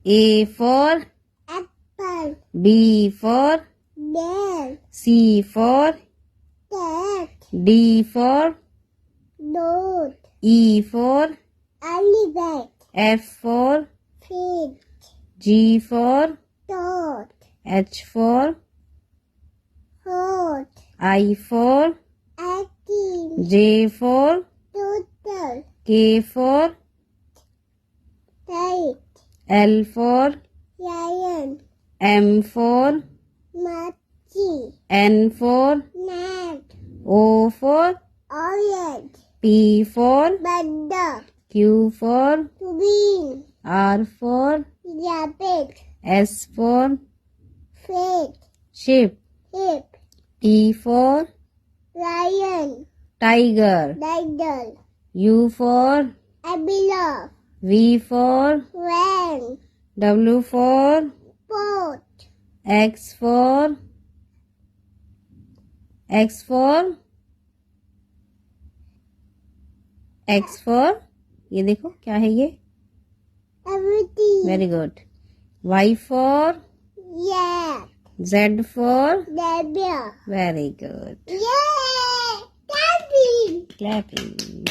A for apple, B for bear, C for cat, D for dog, E for elephant, F for fish, G for dog, H for horse, I for acting, J for turtle, K for kite, L for lion, M for monkey, N for gnat, O for orange, P for panda, Q for green, R for rabbit, S for fish, sheep sheep, T for lion, tiger tiger, U for umbrella, V for van, W for boat, X for ये देखो क्या है ये everything, very good Y for yeah, Z for Debia, very good yeah, Daddy. Clapping